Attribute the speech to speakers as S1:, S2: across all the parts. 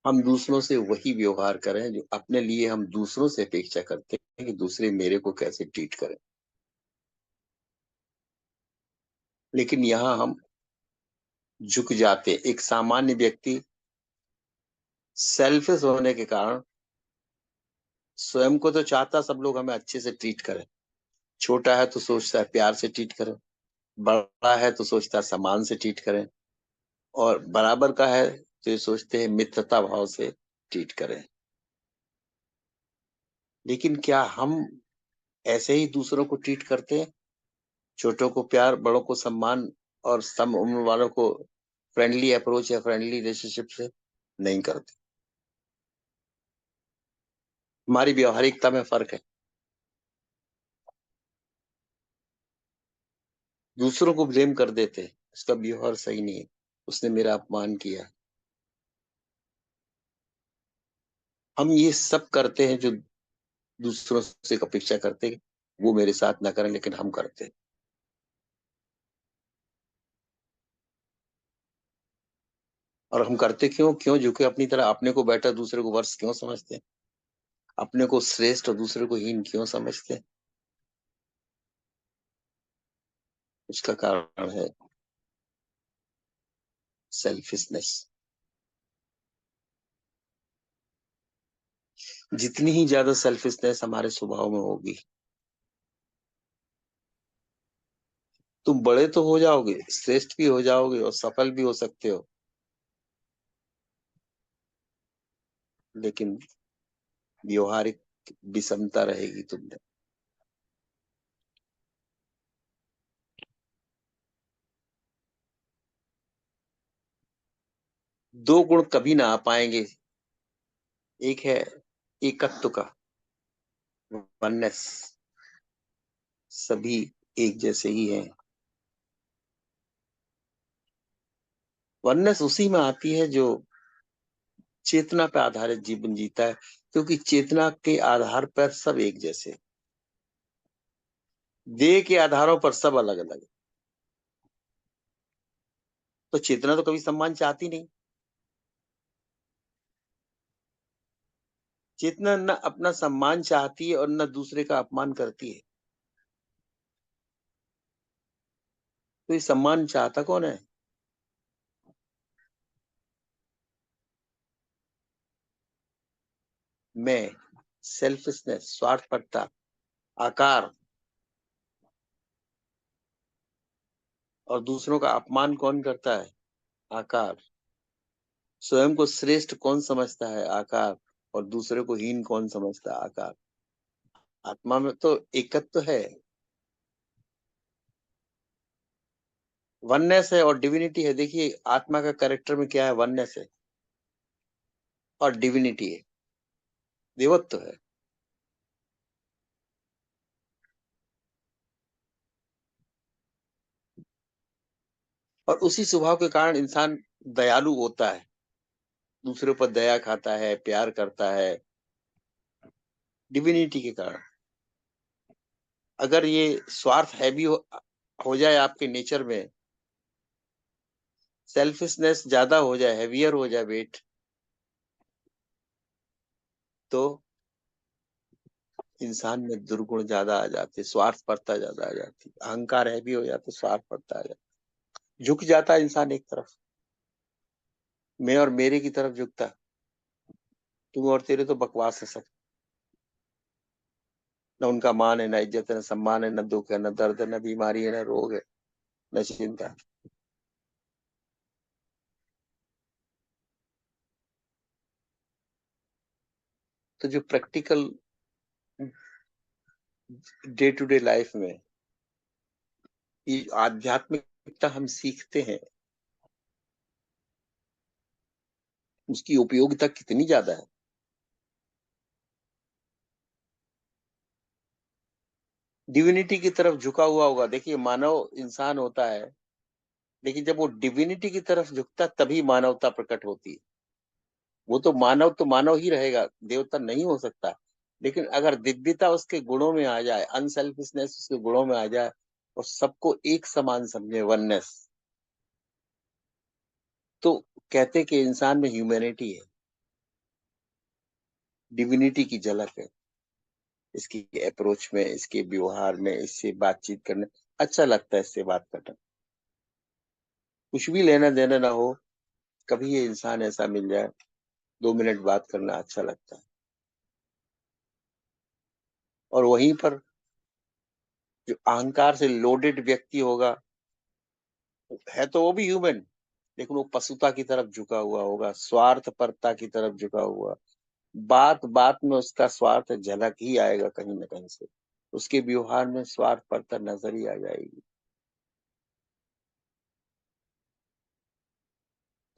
S1: हम दूसरों से वही व्यवहार करें जो अपने लिए हम दूसरों से अपेक्षा करते हैं कि दूसरे मेरे को कैसे ट्रीट करें। लेकिन यहाँ हम झुक जाते। एक सामान्य व्यक्ति सेल्फिश होने के कारण स्वयं को तो चाहता सब लोग हमें अच्छे से ट्रीट करें। छोटा है तो सोचता है प्यार से ट्रीट करें, बड़ा है तो सोचता है सम्मान से ट्रीट करें, और बराबर का है तो ये सोचते हैं मित्रता भाव से ट्रीट करें। लेकिन क्या हम ऐसे ही दूसरों को ट्रीट करते हैं? छोटों को प्यार, बड़ों को सम्मान और सम उम्र वालों को फ्रेंडली अप्रोच या फ्रेंडली रिलेशनशिप से नहीं करते। हमारी व्यवहारिकता में फर्क है। दूसरों को ब्लेम कर देते हैं, उसका व्यवहार सही नहीं है, उसने मेरा अपमान किया। हम ये सब करते हैं जो दूसरों से अपेक्षा करते हैं वो मेरे साथ ना करें, लेकिन हम करते हैं। और हम करते क्यों क्यों झुके अपनी तरह? अपने को बेटर दूसरे को वर्ष क्यों समझते हैं? अपने को श्रेष्ठ और दूसरे को हीन क्यों समझते हैं? उसका कारण है सेल्फिशनेस। जितनी ही ज्यादा सेल्फिशनेस हमारे स्वभाव में होगी, तुम बड़े तो हो जाओगे, श्रेष्ठ भी हो जाओगे और सफल भी हो सकते हो, लेकिन व्यवहारिक विषमता रहेगी तुमने। दो गुण कभी ना आ पाएंगे। एक है एकत्व का, वननेस, सभी एक जैसे ही हैं। वननेस उसी में आती है जो चेतना पर आधारित जीवन जीता है, क्योंकि चेतना के आधार पर सब एक जैसे, देह के आधारों पर सब अलग अलग। तो चेतना तो कभी सम्मान चाहती नहीं। चेतना न अपना सम्मान चाहती है और न दूसरे का अपमान करती है। तो ये सम्मान चाहता कौन है? मैं, सेल्फिशनेस, स्वार्थपरता, आकार। और दूसरों का अपमान कौन करता है? आकार। स्वयं को श्रेष्ठ कौन समझता है? आकार। और दूसरे को हीन कौन समझता है? आकार। आत्मा में तो एकत्व है, वननेस है और डिविनिटी है। देखिए आत्मा का कैरेक्टर में क्या है? वननेस है और डिविनिटी है, देवत्व है। और उसी स्वभाव के कारण इंसान दयालु होता है, दूसरे पर दया खाता है, प्यार करता है, डिविनिटी के कारण। अगर ये स्वार्थ हैवी हो जाए आपके नेचर में, सेल्फिशनेस ज्यादा हो जाए, हैवियर हो जाए वेट, तो इंसान में दुर्गुण ज्यादा आ जाते, स्वार्थपरता ज्यादा आ जाती, अहंकार हैवी हो जाता, स्वार्थपरता आ जाती, झुक जाता है इंसान एक तरफ, मैं और मेरे की तरफ झुकता। तुम और तेरे तो बकवास है सब। न उनका मान है, न इज्जत है, न सम्मान है, न दुख है, न दर्द है, न बीमारी है, न रोग है, न चिंता। तो जो practical day to day life में ये आध्यात्मिकता हम सीखते हैं, उसकी उपयोगिता कितनी ज्यादा है। डिविनिटी की तरफ झुका हुआ होगा। देखिए मानव इंसान होता है, लेकिन जब वो डिविनिटी की तरफ झुकता है तभी मानवता प्रकट होती है। वो तो मानव ही रहेगा, देवता नहीं हो सकता। लेकिन अगर दिव्यता उसके गुणों में आ जाए, अनसेल्फिशनेस उसके गुणों में आ जाए और सबको एक समान समझे, वननेस, तो कहते कि इंसान में ह्यूमैनिटी है। डिविनिटी की झलक है। इसकी अप्रोच में, इसके व्यवहार में, इससे बातचीत करने अच्छा लगता है, इससे बात करना। कुछ भी लेना-देना ना हो, कभी ये इंसान ऐसा मिल जाए, 2 मिनट बात करना अच्छा लगता है। और वहीं पर जो अहंकार से लोडेड व्यक्ति होगा, है तो वो भी ह्यूमन, लेकिन वो पशुता की तरफ झुका हुआ होगा, स्वार्थपरता की तरफ झुका हुआ। बात-बात में उसका स्वार्थ झलक ही आएगा कहीं न कहीं से। उसके व्यवहार में स्वार्थपरता नज़र ही आ जाएगी।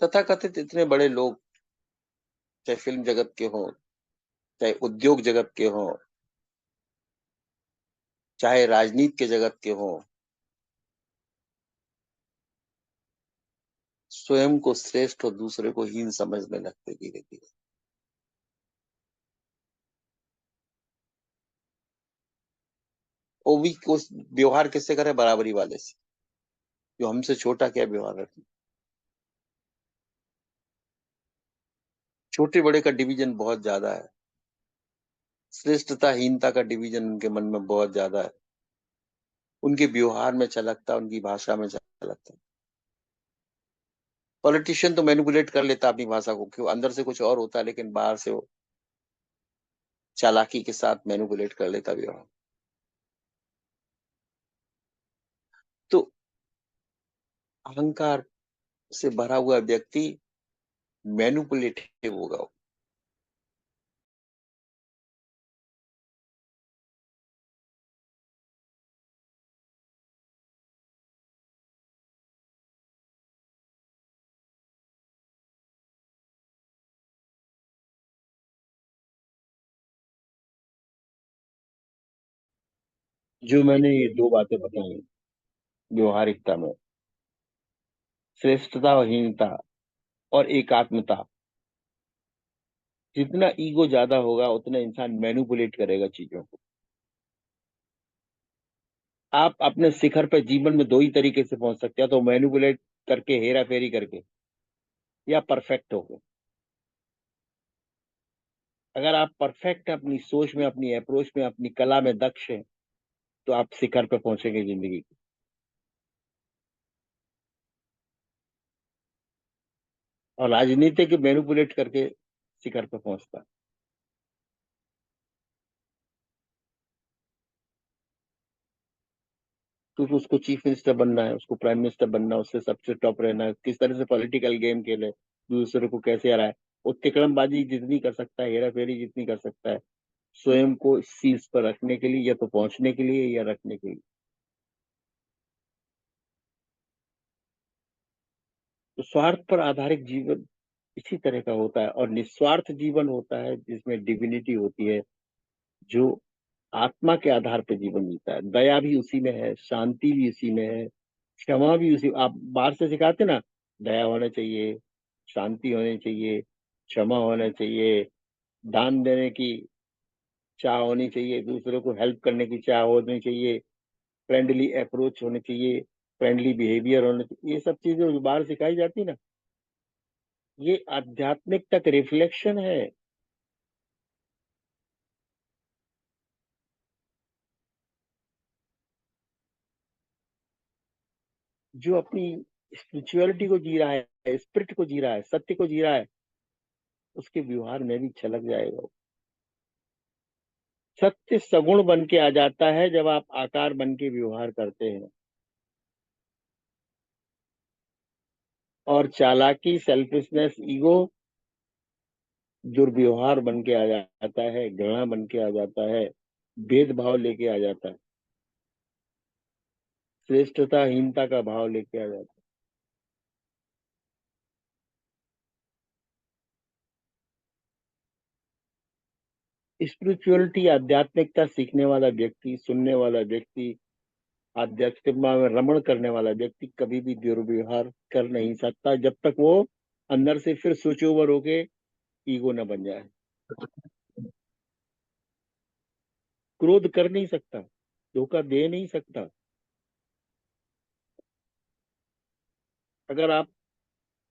S1: तथाकथित इतने बड़े लोग, चाहे फ़िल्म जगत के हों, चाहे उद्योग जगत के हों, चाहे राजनीति के जगत के हों, स्वयं को श्रेष्ठ और दूसरे को हीन समझने लगते धीरे-धीरे। वो भी कोस व्यवहार किससे करे? बराबरी वाले से, जो हमसे छोटा क्या व्यवहार रखे। छोटे-बड़े का डिवीज़न बहुत ज़्यादा है। श्रेष्ठता-हीनता का डिवीज़न उनके मन में बहुत ज़्यादा है। उनके व्यवहार में झलकता है, उनकी भाषा में झलकता है। पॉलिटिशियन तो मैनिपुलेट कर लेता है अपनी भाषा को, क्यों अंदर से कुछ और होता है, लेकिन बाहर से वो चालाकी के साथ मैनिपुलेट कर लेता व्यवहार। तो अहंकार से भरा हुआ व्यक्ति मैनिपुलेटिव होगा वो। जो मैंने ये 2 बातें बताई व्यवहारिकता में, श्रेष्ठता और हीनता और एकात्मता, जितना ईगो ज़्यादा होगा उतना इंसान मैनिपुलेट करेगा चीज़ों को। आप अपने शिखर पे जीवन में 2 ही तरीके से पहुँच सकते हैं, या तो मैनिपुलेट करके, हेरा-फेरी करके, या परफेक्ट होके। अगर आप परफेक्ट अपनी सोच में, अपनी अप्रोच में, अपनी कला में दक्ष हैं, तो आप शिखर पे पहुँचेंगे ज़िंदगी के। और राजनीतिक मैनिपुलेट करके शिखर पे पहुँचता है। क्योंकि उसको चीफ मिनिस्टर बनना है, उसको प्राइम मिनिस्टर बनना है, उससे सबसे टॉप रहना है, किस तरह से पॉलिटिकल गेम खेले, दूसरे को कैसे हराए। वो तिकड़मबाजी जितनी कर सकता है, हेरा-फेरी जितनी कर सकता है, स्वयं को इस चीज़ पर रखने के लिए, या तो पहुँचने के लिए या रखने के लिए। तो स्वार्थ पर आधारित जीवन इसी तरह का होता है, और निस्वार्थ जीवन होता है जिसमें डिविनिटी होती है, जो आत्मा के आधार पे जीवन जीता है। दया भी उसी में है, शांति भी उसी में है, क्षमा भी उसी। आप बाहर से सिखाते ना, दया होना चाहिए, शांति होनी चाहिए, क्षमा होना चाहिए, दान देने की चाह होनी चाहिए, दूसरों को हेल्प करने की चाह होनी चाहिए, फ्रेंडली अप्रोच होनी चाहिए, फ्रेंडली बिहेवियर होना चाहिए। ये सब चीज़ें जो बाहर सिखाई जाती है ना, ये आध्यात्मिकता का रिफ्लेक्शन है। जो अपनी स्पिरिचुअलिटी को जी रहा है, स्पिरिट को जी रहा है, सत्य को जी रहा है, उसके व्यवहार में भी छलक जाएगा वो। सत्य सगुण बन के आ जाता है जब आप आकार बन के व्यवहार करते हैं, और चालाकी, सेल्फिशनेस, ईगो दुर्व्यवहार बन के आ जाता है, घृणा बन के आ जाता है, भेदभाव लेके आ जाता है, श्रेष्ठता हीनता का भाव लेके आ जाता है। स्पिरिचुअलिटी, आध्यात्मिकता सीखने वाला व्यक्ति, सुनने वाला व्यक्ति, आध्यात्मिकता में रमण करने वाला व्यक्ति कभी भी दुर्व्यवहार कर नहीं सकता, जब तक वो अंदर से फिर स्विच ओवर होके ईगो न बन जाए। क्रोध कर नहीं सकता, धोखा दे नहीं सकता। अगर आप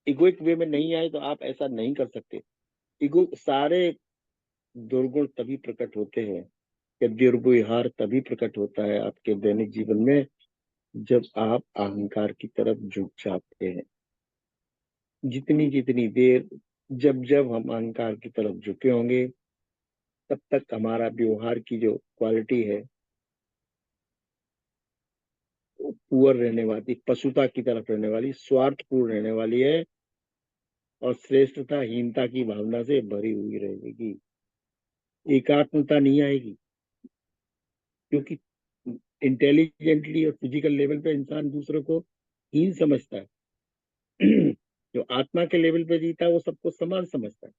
S1: इगोइक वे में नहीं आए तो आप ऐसा नहीं कर सकते। इगो सारे दुर्गुण तभी प्रकट होते हैं या दुर्व्यवहार तभी प्रकट होता है आपके दैनिक जीवन में जब आप अहंकार की तरफ झुक जाते हैं। जितनी जितनी देर जब जब हम अहंकार की तरफ झुके होंगे तब तक हमारा व्यवहार की जो क्वालिटी है वो पुअर रहने वाली, पशुता की तरफ रहने वाली, स्वार्थपूर्ण रहने वाली है और श्रेष्ठता हीनता की भावना से भरी हुई रहेगी। एकात्मता नहीं आएगी क्योंकि इंटेलिजेंटली और फिजिकल लेवल पे इंसान दूसरों को हीन समझता है। जो आत्मा के लेवल पे जीता है वो सबको समान समझता है।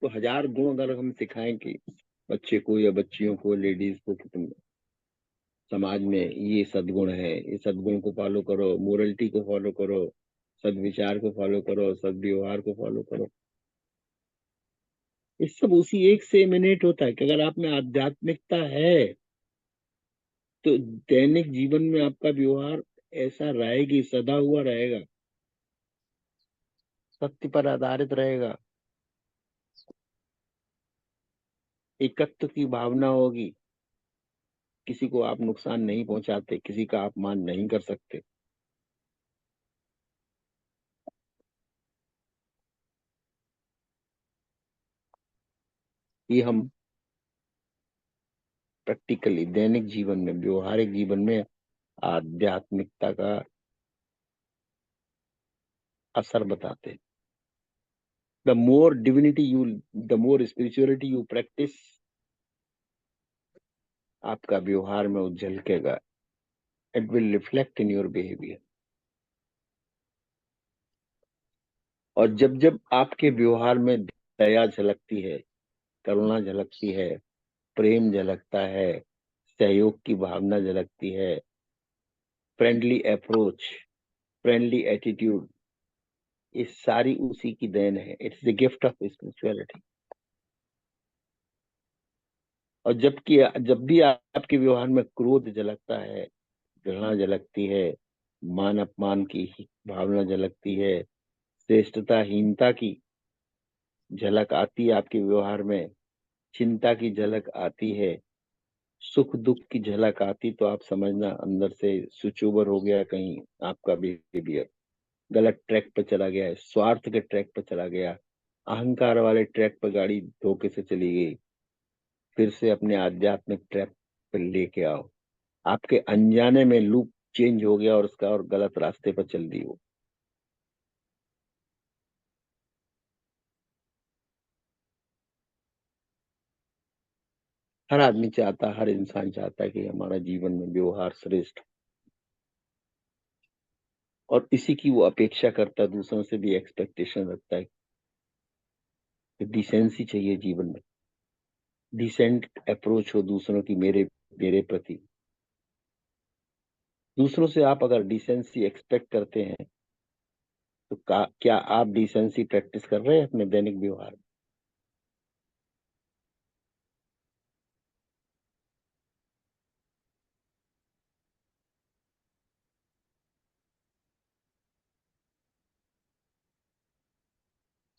S1: तो हजार गुण अगर हम सिखाएं कि बच्चे को या बच्चियों को, लेडीज को, कि तुम समाज में ये सद्गुण है, ये सद्गुण को फॉलो करो, मोरलिटी को फॉलो करो, सदविचार को फॉलो करो, सदव्यवहार को फॉलो करो, ये सब उसी एक से इमिनेट होता है कि अगर आप में आध्यात्मिकता है तो दैनिक जीवन में आपका व्यवहार ऐसा रहेगी, सदा हुआ रहेगा, सत्य पर आधारित रहेगा, एकत्व की भावना होगी, किसी को आप नुकसान नहीं पहुंचाते, किसी का अपमान नहीं कर सकते। ये हम प्रैक्टिकली दैनिक जीवन में, व्यवहारिक जीवन में आध्यात्मिकता का असर बताते हैं। The more divinity you, the more spirituality you practice, आपका व्यवहार में झलकेगा। It will reflect in your behaviour. और जब जब आपके व्यवहार में दया झलकती है, करुणा झलकती है, प्रेम झलकता है, सहयोग की भावना झलकती है, फ्रेंडली अप्रोच, फ्रेंडली एटीट्यूड, ये सारी उसी की देन है। It's the gift of spirituality. और जबकि जब भी आपके व्यवहार में क्रोध झलकता है, घृणा झलकती है, मान अपमान की भावना झलकती है, श्रेष्ठताहीनता की झलक आती है आपके व्यवहार में, चिंता की झलक आती है, सुख दुख की झलक आती, तो आप समझना अंदर से स्विच ओवर हो गया, कहीं आपका बिहेवियर गलत ट्रैक पर चला गया है, स्वार्थ के ट्रैक पर चला गया, अहंकार वाले ट्रैक पर गाड़ी धोखे से चली गई। फिर से अपने आध्यात्मिक ट्रैक पर लेके आओ। आपके अनजाने में लूप चेंज हो गया और उसका और गलत रास्ते पर चल दी वो। हर आदमी चाहता है, हर इंसान चाहता है कि हमारा जीवन में व्यवहार श्रेष्ठ, और इसी की वो अपेक्षा करता है, दूसरों से भी एक्सपेक्टेशन रखता है कि डिसेंसी चाहिए जीवन में, डिसेंट अप्रोच हो दूसरों की मेरे मेरे प्रति। दूसरों से आप अगर डिसेंसी एक्सपेक्ट करते हैं तो क्या आप डिसेंसी प्रैक्टिस कर रहे हैं अपने दैनिक व्यवहार में?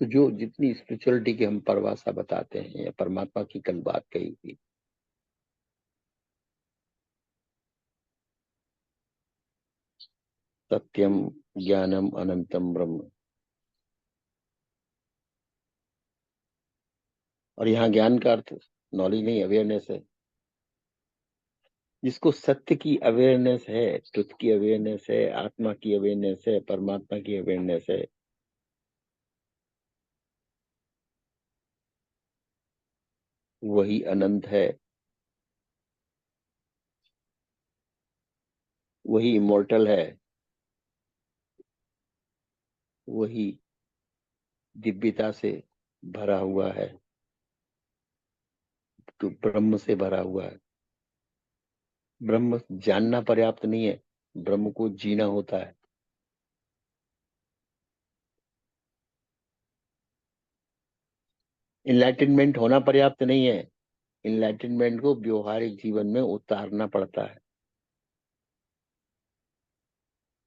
S1: तो जो जितनी स्पिरिचुअलिटी की हम परिभाषा बताते हैं या परमात्मा की कल बात कही थी, सत्यम ज्ञानम अनंतम ब्रह्म, और यहाँ ज्ञान का अर्थ नॉलेज नहीं, अवेयरनेस है। जिसको सत्य की अवेयरनेस है, ट्रुथ की अवेयरनेस है, आत्मा की अवेयरनेस है, परमात्मा की अवेयरनेस है, वही अनंत है, वही इमोर्टल है, वही दिव्यता से भरा हुआ है, तो ब्रह्म से भरा हुआ है। ब्रह्म जानना पर्याप्त नहीं है, ब्रह्म को जीना होता है। इनलाइटनमेंट होना पर्याप्त नहीं है, इनलाइटनमेंट को व्यवहारिक जीवन में उतारना पड़ता है।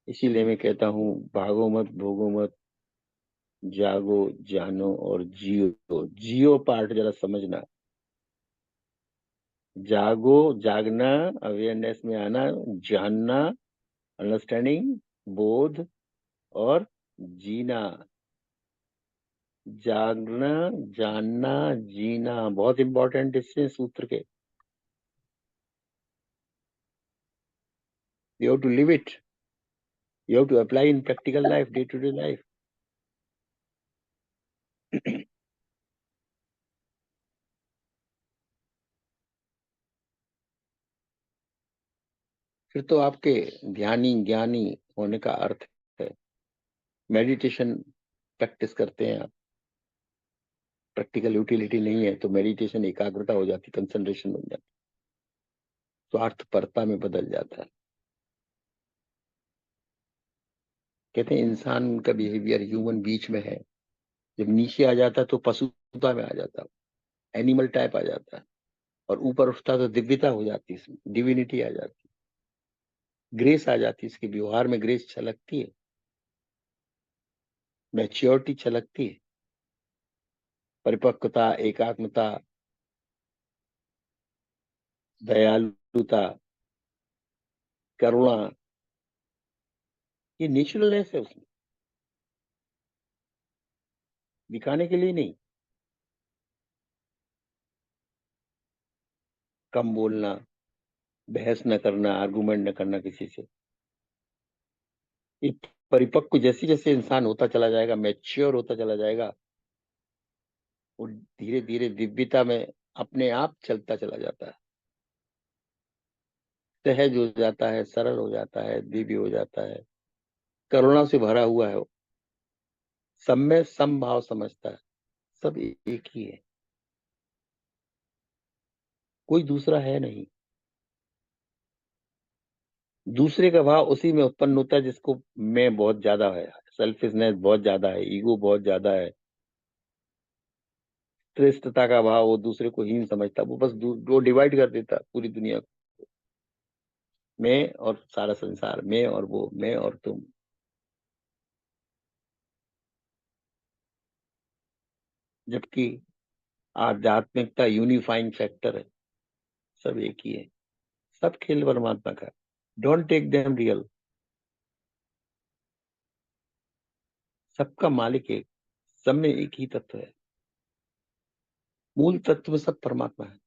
S1: इसीलिए मैं कहता हूँ, भागो मत भोगो मत, जागो जानो और जियो। जियो पार्ट जरा समझना। जागो, जागना, अवेयरनेस में आना, जानना, अंडरस्टैंडिंग, बोध, और जीना। जागना, जानना, जीना बहुत इंपॉर्टेंट इससे सूत्र के। You have to live it, you have to apply in practical life, day to day life. फिर तो आपके ध्यानी ज्ञानी होने का अर्थ है। मेडिटेशन प्रैक्टिस करते हैं आप, प्रैक्टिकल यूटिलिटी नहीं है तो मेडिटेशन एकाग्रता हो जाती, कंसंट्रेशन बन जाती, स्वार्थपरता में बदल जाता है। कहते हैं इंसान का बिहेवियर ह्यूमन बीच में है, जब नीचे आ जाता है तो पशुता में आ जाता है, एनिमल टाइप आ जाता है, और ऊपर उठता तो दिव्यता हो जाती है, इसमें डिविनिटी आ जाती है, ग्रेस आ जाती है, इसके व्यवहार में ग्रेस छलकती है, मैच्योरिटी छलकती है, परिपक्वता, एकात्मता, दयालुता, करुणा, ये नेचुरलनेस है उसमें, दिखाने के लिए नहीं। कम बोलना, बहस न करना, आर्गुमेंट न करना किसी से। ये परिपक्व जैसे जैसे इंसान होता चला जाएगा, मैच्योर होता चला जाएगा, वो धीरे धीरे दिव्यता में अपने आप चलता चला जाता है, सहज हो जाता है, सरल हो जाता है, दिव्य हो जाता है, करुणा से भरा हुआ है वो, सब में समभाव समझता है, सब एक ही है, कोई दूसरा है नहीं। दूसरे का भाव उसी में उत्पन्न होता है जिसको मैं बहुत ज्यादा है, सेल्फिशनेस बहुत ज्यादा है, ईगो बहुत ज्यादा है, श्रेष्ठता का भाव, वो दूसरे को हीन समझता, वो बस वो डिवाइड कर देता पूरी दुनिया को, मैं और सारा संसार, मैं और वो, मैं और तुम। जबकि आध्यात्मिकता यूनिफाइंग फैक्टर है, सब एक ही है, सब खेल परमात्मा का। डोंट टेक देम रियल, सबका मालिक एक, सब में एक ही तत्व है, मूल तत्व में सब परमात्मा है।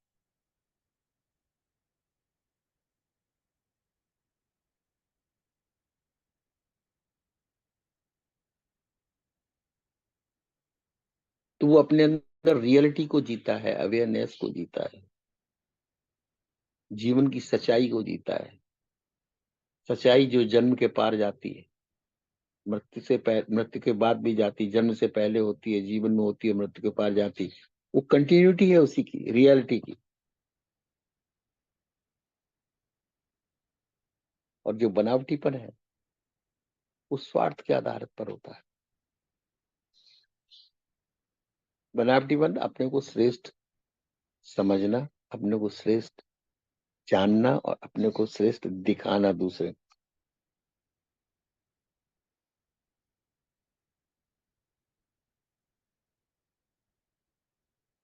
S1: तो वो अपने अंदर रियलिटी को जीता है, अवेयरनेस को जीता है, जीवन की सच्चाई को जीता है, सच्चाई जो जन्म के पार जाती है, मृत्यु के बाद भी जाती, जन्म से पहले होती है, जीवन में होती है, मृत्यु के पार जाती, वो कंटिन्यूटी है उसी की, रियलिटी की। और जो बनावटीपन है वो स्वार्थ के आधार पर होता है। बनावटीपन अपने को श्रेष्ठ समझना, अपने को श्रेष्ठ जानना, और अपने को श्रेष्ठ दिखाना दूसरे।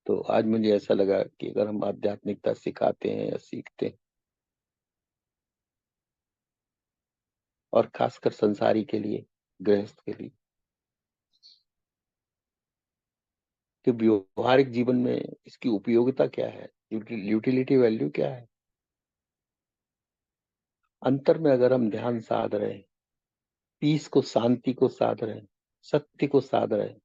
S1: तो आज मुझे ऐसा लगा कि अगर हम आध्यात्मिकता सिखाते हैं या सीखते हैं, और खासकर संसारी के लिए, गृहस्थ के लिए, कि व्यवहारिक जीवन में इसकी उपयोगिता क्या है, यूटिलिटी वैल्यू क्या है। अंतर में अगर हम ध्यान साध रहे हैं, पीस को, शांति को साध रहे हैं, सत्य को साध रहे हैं,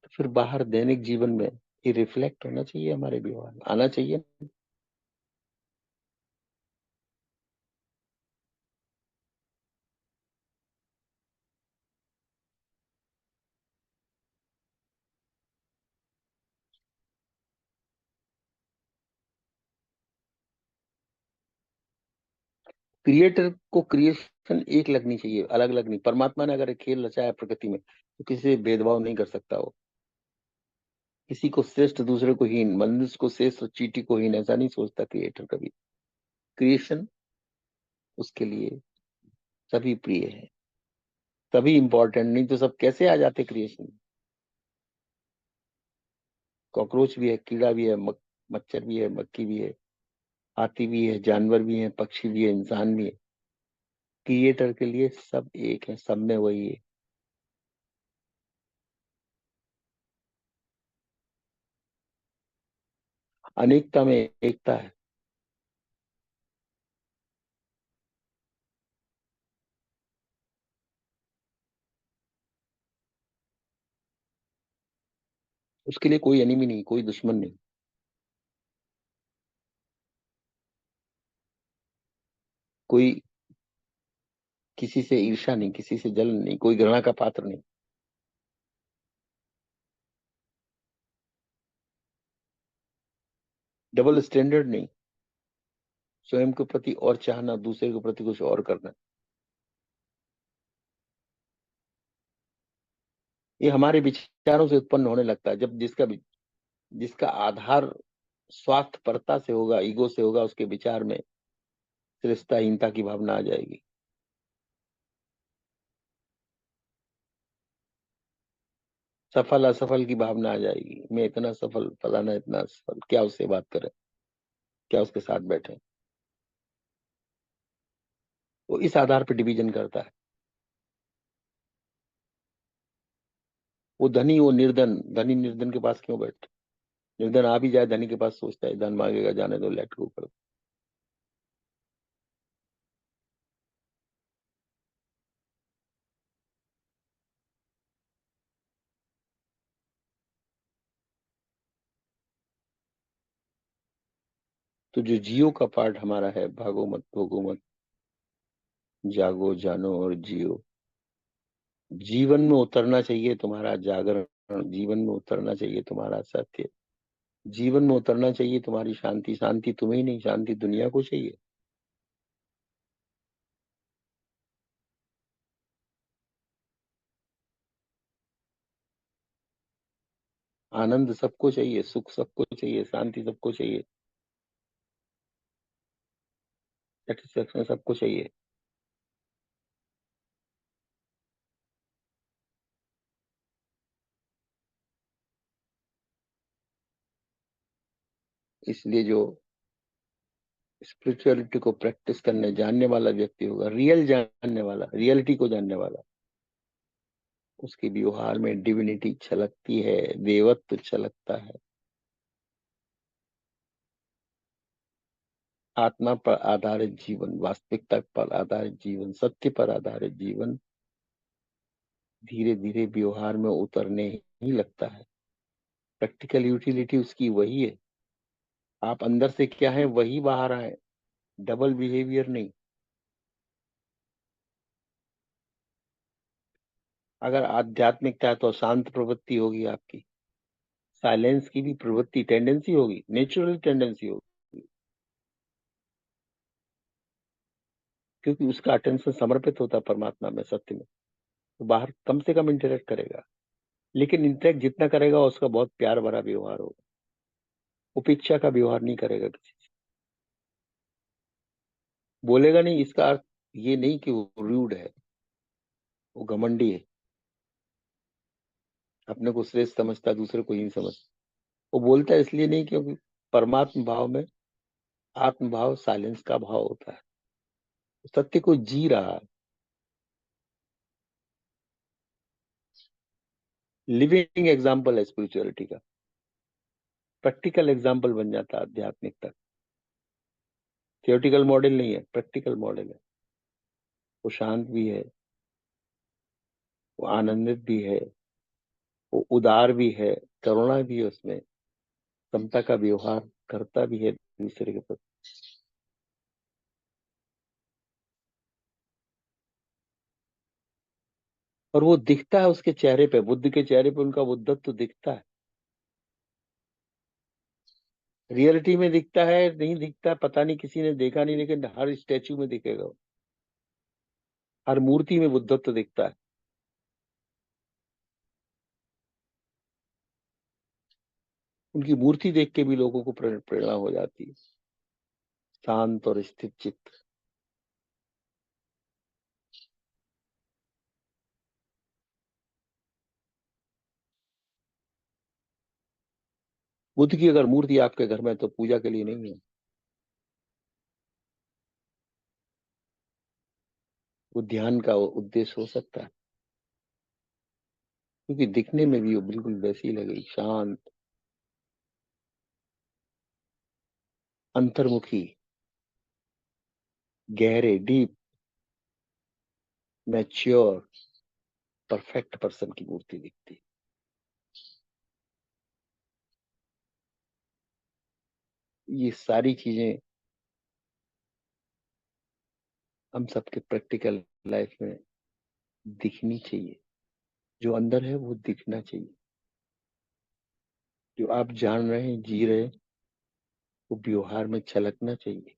S1: तो फिर बाहर दैनिक जीवन में ये रिफ्लेक्ट होना चाहिए, हमारे व्यवहार में आना चाहिए। क्रिएटर को क्रिएशन एक लगनी चाहिए, अलग अलग नहीं। परमात्मा ने अगर खेल रचा है प्रकृति में, तो किसी से भेदभाव नहीं कर सकता वो। किसी को श्रेष्ठ दूसरे को हीन, मनुष्य को श्रेष्ठ और चींटी को हीन, ऐसा नहीं सोचता क्रिएटर कभी। क्रिएशन उसके लिए सभी प्रिय है, सभी इंपॉर्टेंट, नहीं तो सब कैसे आ जाते क्रिएशन में। कॉकरोच भी है, कीड़ा भी है, मच्छर भी है, मक्खी भी है, हाथी भी है, जानवर भी है, पक्षी भी है, इंसान भी है। क्रिएटर के लिए सब एक है, सब में वही है। अनेकता में एकता है। उसके लिए कोई एनिमी नहीं, कोई दुश्मन नहीं। कोई किसी से ईर्ष्या नहीं, किसी से जलन नहीं, कोई घृणा का पात्र नहीं। डबल स्टैंडर्ड नहीं। स्वयं के प्रति और चाहना, दूसरे के प्रति कुछ और करना, ये हमारे विचारों से उत्पन्न होने लगता है। जब जिसका आधार स्वार्थपरता से होगा, ईगो से होगा, उसके विचार में श्रेष्ठताहीनता की भावना आ जाएगी। सफल असफल की भावना आ जाएगी। मैं इतना सफल, फलाना इतना सफल, क्या उससे बात करें, क्या उसके साथ बैठे। वो इस आधार पर डिवीजन करता है। वो धनी, वो निर्धन, धनी निर्धन के पास क्यों बैठे। निर्धन आ भी जाए धनी के पास, सोचता है धन मांगेगा, जाने दो, लेट गो कर। तो जो जियो का पार्ट हमारा है, भागो मत भोगो मत, जागो जानो और जियो। जीवन में उतरना चाहिए तुम्हारा जागरण, जीवन में उतरना चाहिए तुम्हारा सत्य, जीवन में उतरना चाहिए तुम्हारी शांति। शांति तुम्हें ही नहीं, शांति दुनिया को चाहिए। आनंद सबको चाहिए, सुख सबको चाहिए, शांति सबको चाहिए, सेटिस्फेक्शन सबको चाहिए। इसलिए जो स्पिरिचुअलिटी को प्रैक्टिस करने जानने वाला व्यक्ति होगा, रियल जानने वाला, रियलिटी को जानने वाला, उसके व्यवहार में डिविनिटी छलकती है, देवत्व छलकता है। आत्मा पर आधारित जीवन, वास्तविकता पर आधारित जीवन, सत्य पर आधारित जीवन धीरे धीरे व्यवहार में उतरने ही लगता है। प्रैक्टिकल यूटिलिटी उसकी वही है। आप अंदर से क्या है वही बाहर आए, डबल बिहेवियर नहीं। अगर आध्यात्मिकता है तो शांत प्रवृत्ति होगी आपकी, साइलेंस की भी प्रवृत्ति, टेंडेंसी होगी, नेचुरल टेंडेंसी होगी, क्योंकि उसका अटेंशन समर्पित होता है परमात्मा में, सत्य में। तो बाहर कम से कम इंटरेक्ट करेगा, लेकिन इंटरेक्ट जितना करेगा उसका बहुत प्यार भरा व्यवहार होगा। उपेक्षा का व्यवहार नहीं करेगा किसी से, बोलेगा नहीं। इसका अर्थ ये नहीं कि वो रूड है, वो घमंडी है, अपने को श्रेष्ठ समझता है, दूसरे को हीन समझता। वो बोलता है इसलिए नहीं क्योंकि परमात्म भाव में आत्म भाव साइलेंस का भाव होता है, सत्य को जी रहा है। लिविंग एग्जाम्पल है स्पिरिचुअलिटी का, प्रैक्टिकल एग्जाम्पल बन जाता है आध्यात्मिकता। थियोटिकल मॉडल नहीं है, प्रैक्टिकल मॉडल है। वो शांत भी है, वो आनंदित भी है, वो उदार भी है, करुणा भी है उसमें, समता का व्यवहार करता भी है दूसरे के प्रति। और वो दिखता है उसके चेहरे पे, बुद्ध के चेहरे पे उनका बुद्धत्व तो दिखता है। रियलिटी में दिखता है नहीं दिखता पता नहीं, किसी ने देखा नहीं, लेकिन हर स्टैचू में दिखेगा वो, हर मूर्ति में बुद्धत्व दिखता है। उनकी मूर्ति देख के भी लोगों को प्रेरणा हो जाती है, शांत और स्थिर चित्त। बुद्ध की अगर मूर्ति आपके घर में है, तो पूजा के लिए नहीं है, वो ध्यान का उद्देश्य हो सकता है, क्योंकि दिखने में भी वो बिल्कुल वैसी लगेगी, शांत, अंतर्मुखी, गहरे, डीप, मैच्योर, परफेक्ट पर्सन की मूर्ति दिखती है। ये सारी चीजें हम सबके प्रैक्टिकल लाइफ में दिखनी चाहिए। जो अंदर है वो दिखना चाहिए। जो आप जान रहे हैं, जी रहे हैं, वो व्यवहार में झलकना चाहिए।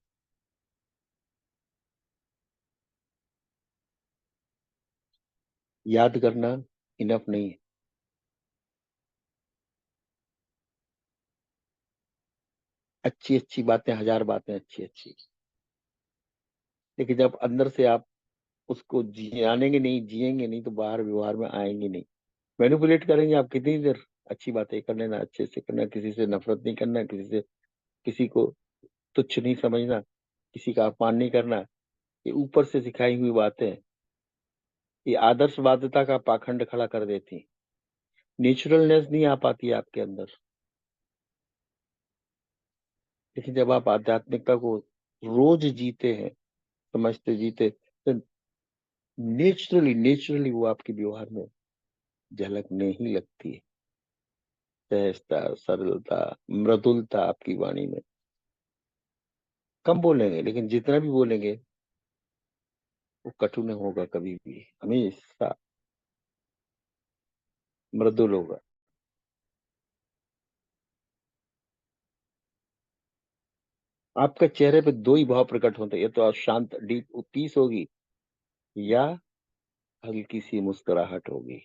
S1: याद करना इनफ नहीं है। अच्छी अच्छी बातें, हजार बातें अच्छी अच्छी, लेकिन जब अंदर से आप उसको जानेंगे नहीं, जिएंगे नहीं, तो बाहर व्यवहार में आएंगे नहीं। मैनिपुलेट करेंगे आप कितनी देर? अच्छी बातें कर लेना, अच्छे से करना, किसी से नफरत नहीं करना, किसी को तुच्छ नहीं समझना, किसी का अपमान नहीं करना। ये ऊपर से सिखाई हुई बातें हैं। ये आदर्शवादिता का पाखंड खड़ा कर देती। नेचुरलनेस नहीं आ पाती है आपके अंदर। लेकिन जब आप आध्यात्मिकता को रोज जीते हैं, समझते जीते, तो नेचुरली नेचुरली वो आपके व्यवहार में झलकने ही लगती है। सहजता, सरलता, मृदुलता आपकी वाणी में। कम बोलेंगे, लेकिन जितना भी बोलेंगे वो कटु नहीं होगा कभी भी, हमेशा मृदुल होगा। आपके चेहरे पे दो ही भाव प्रकट होते हैं, या तो आप शांत डीप पीस होगी, या हल्की सी मुस्कुराहट होगी।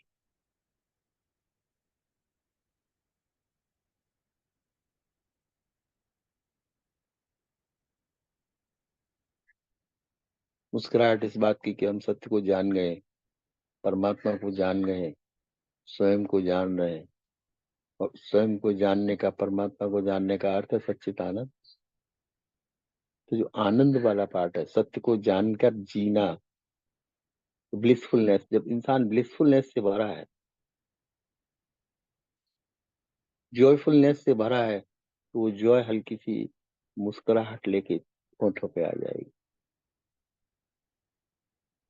S1: मुस्कुराहट इस बात की कि हम सत्य को जान गए, परमात्मा को जान गए, स्वयं को जान रहे हैं। और स्वयं को जानने का, परमात्मा को जानने का अर्थ है सच्चिदानंद। तो जो आनंद वाला पार्ट है, सत्य को जानकर जीना, ब्लिसफुलनेस, जब इंसान ब्लिसफुलनेस से भरा है, जॉयफुलनेस से भरा है, तो वो जॉय हल्की सी मुस्कुराहट लेके होठों पे आ जाएगी।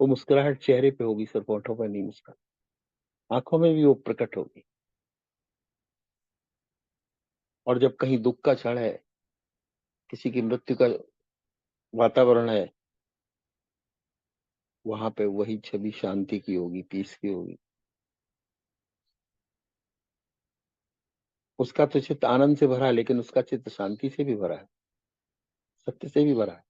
S1: वो मुस्कुराहट चेहरे पे होगी, सिर्फ होठों पे नहीं, मुस्कुरा आंखों में भी वो प्रकट होगी। और जब कहीं दुख का क्षण है, किसी की मृत्यु का वातावरण है, वहां पे वही छवि शांति की होगी, पीस की होगी। उसका तो चित्त आनंद से भरा है, लेकिन उसका चित्त शांति से भी भरा है, सत्य से भी भरा है।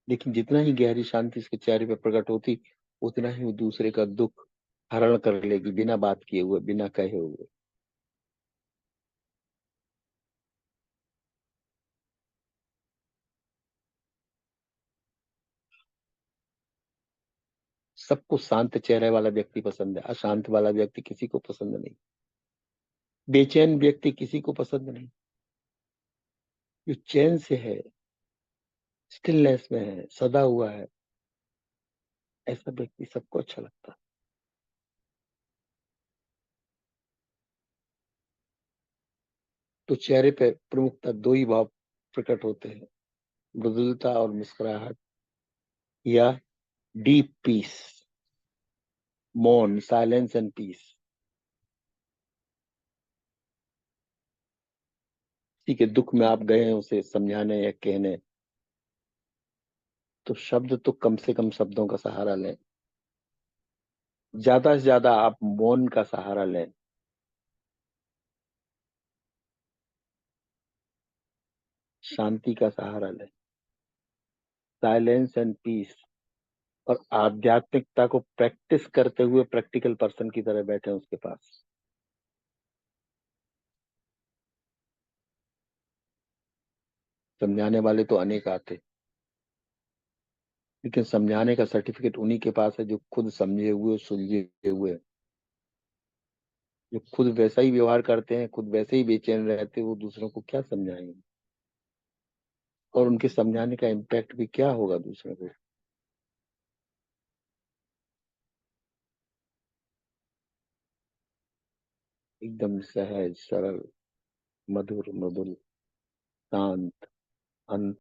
S1: लेकिन जितना ही गहरी शांति इसके चेहरे पे प्रकट होती, उतना ही वो दूसरे का दुख हरण कर लेगी, बिना बात किए हुए, बिना कहे हुए। सबको शांत चेहरे वाला व्यक्ति पसंद है, अशांत वाला व्यक्ति किसी को पसंद नहीं। बेचैन व्यक्ति किसी को पसंद नहीं। जो चैन से है, स्टिलनेस में है, सदा हुआ है, ऐसा व्यक्ति सबको अच्छा लगता है। तो चेहरे पे प्रमुखता दो ही भाव प्रकट होते हैं, मृदुलता और मुस्कुराहट, या डीप पीस, मौन, साइलेंस एंड पीस। किसी के दुख में आप गए हैं उसे समझाने या कहने, तो शब्द तो कम से कम शब्दों का सहारा लें, ज्यादा से ज्यादा आप मौन का सहारा लें, शांति का सहारा लें, साइलेंस एंड पीस। और आध्यात्मिकता को प्रैक्टिस करते हुए प्रैक्टिकल पर्सन की तरह बैठे उसके पास। समझाने वाले तो अनेक आते, लेकिन समझाने का सर्टिफिकेट उन्हीं के पास है जो खुद समझे हुए, सुलझे हुए, जो खुद वैसा ही व्यवहार करते हैं, खुद वैसे ही बेचैन रहते हैं, वो दूसरों को क्या समझाएंगे? और उनके समझाने का इम्पैक्ट भी क्या होगा दूसरों को? एकदम सहज, सरल, मधुर, मृदुल, शांत,